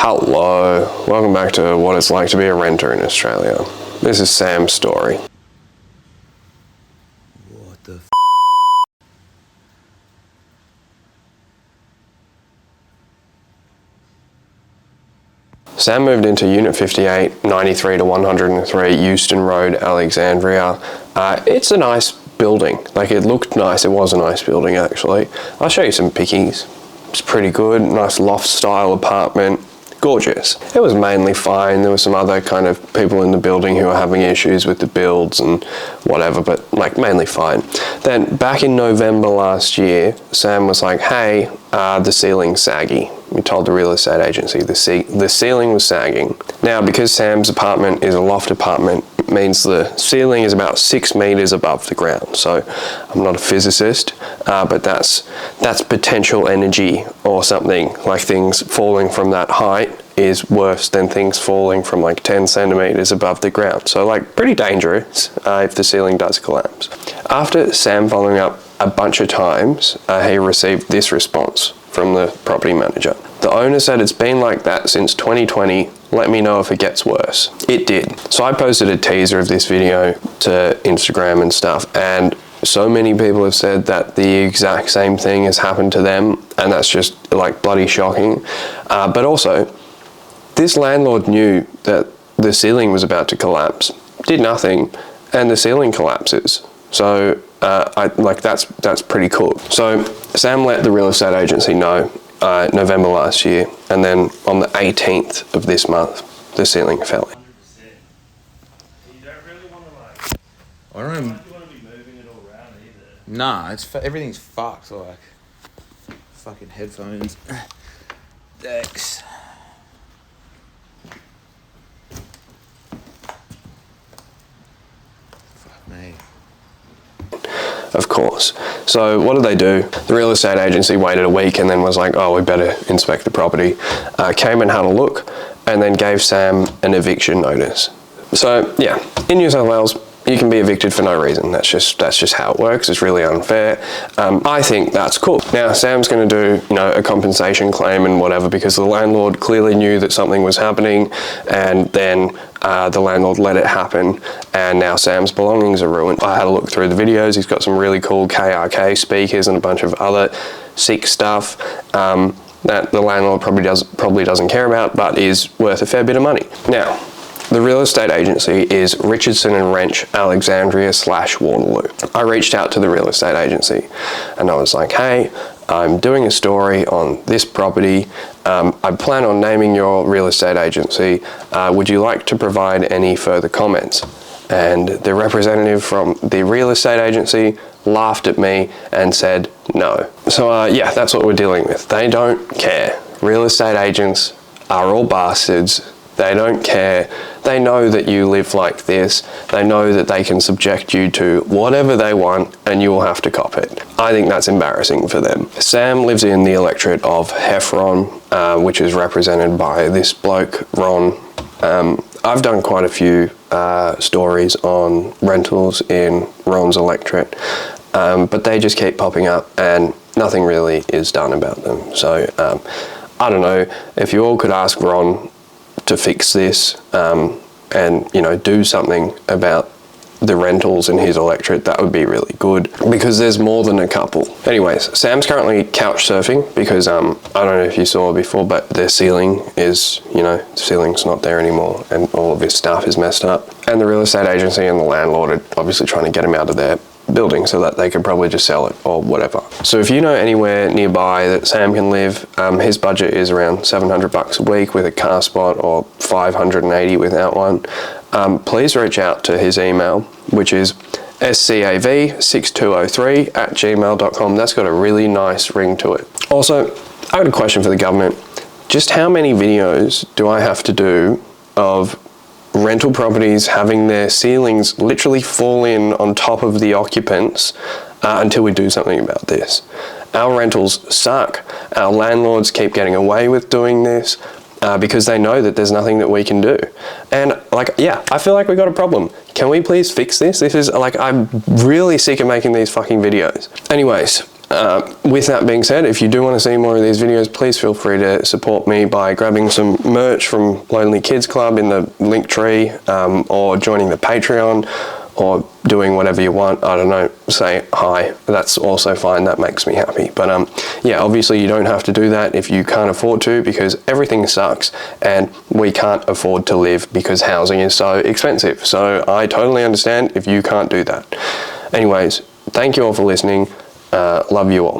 Hello, welcome back to what it's like to be a renter in Australia. This is Sam's story. What the f***? Sam moved into Unit 58, 93 to 103, Euston Road, Alexandria. It's a nice building. Like, it looked nice. It was a nice building, actually. I'll show you some pickies. It's pretty good. Nice loft-style apartment. Gorgeous. It was mainly fine. There were some other kind of people in the building who were having issues with the builds and whatever, but like mainly fine. Then back in November last year, Sam was like, hey, the ceiling's saggy. We told the real estate agency the ceiling was sagging. Now, because Sam's apartment is a loft apartment, it means the ceiling is about 6 meters above the ground. So I'm not a physicist, but that's potential energy or something. Like, things falling from that height is worse than things falling from like 10 centimeters above the ground. So like pretty dangerous if the ceiling does collapse. After Sam following up a bunch of times, he received this response from the property manager. The owner said it's been like that since 2020. Let me know if it gets worse. It did. So I posted a teaser of this video to Instagram and stuff, and so many people have said that the exact same thing has happened to them, and that's just like bloody shocking. But also, this landlord knew that the ceiling was about to collapse, did nothing, and the ceiling collapses. So that's pretty cool. So Sam let the real estate agency know November last year, and then on the 18th of this month, the ceiling fell. 100%. You don't really want to I don't know. you want to be moving it all around either. Nah, everything's fucked. Like fucking headphones, decks. Fuck me. Of course. So what did they do? The real estate agency waited a week and then was like, oh, we better inspect the property. Came and had a look and then gave Sam an eviction notice. So yeah, in New South Wales, you can be evicted for no reason. That's just how it works. It's really unfair. I think that's cool. Now Sam's going to do, a compensation claim and whatever, because the landlord clearly knew that something was happening, and then the landlord let it happen, and now Sam's belongings are ruined. I had a look through the videos. He's got some really cool KRK speakers and a bunch of other sick stuff that the landlord probably doesn't care about, but is worth a fair bit of money. Now, the real estate agency is Richardson Wrench Alexandria / Waterloo. I reached out to the real estate agency and I was like, hey, I'm doing a story on this property. I plan on naming your real estate agency. Would you like to provide any further comments? And the representative from the real estate agency laughed at me and said no. So yeah, that's what we're dealing with. They don't care. Real estate agents are all bastards. They don't care. They know that you live like this. They know that they can subject you to whatever they want and you will have to cop it. I think that's embarrassing for them. Sam lives in the electorate of Heffron, which is represented by this bloke, Ron. I've done quite a few stories on rentals in Ron's electorate, but they just keep popping up and nothing really is done about them. So I don't know, if you all could ask Ron to fix this and do something about the rentals in his electorate, that would be really good, because there's more than a couple. Anyways, Sam's currently couch surfing because I don't know if you saw before, but their ceiling is, the ceiling's not there anymore and all of his stuff is messed up. And the real estate agency and the landlord are obviously trying to get him out of there building so that they could probably just sell it or whatever. So if you know anywhere nearby that Sam can live, his budget is around $700 a week with a car spot, or $580 without one. Please reach out to his email, which is scav6203@gmail.com. That's got a really nice ring to it. Also, I got a question for the government. Just how many videos do I have to do of rental properties having their ceilings literally fall in on top of the occupants until we do something about this? Our rentals suck. Our landlords keep getting away with doing this because they know that there's nothing that we can do. And I feel like we got a problem. Can we please fix this? This is I'm really sick of making these fucking videos. Anyways, with that being said, if you do want to see more of these videos, please feel free to support me by grabbing some merch from Lonely Kids Club in the link tree, or joining the Patreon, or doing whatever you want. I don't know, say hi. That's also fine. That makes me happy. But yeah, obviously you don't have to do that if you can't afford to, because everything sucks and we can't afford to live because housing is so expensive. So I totally understand if you can't do that. Anyways, thank you all for listening. Love you all.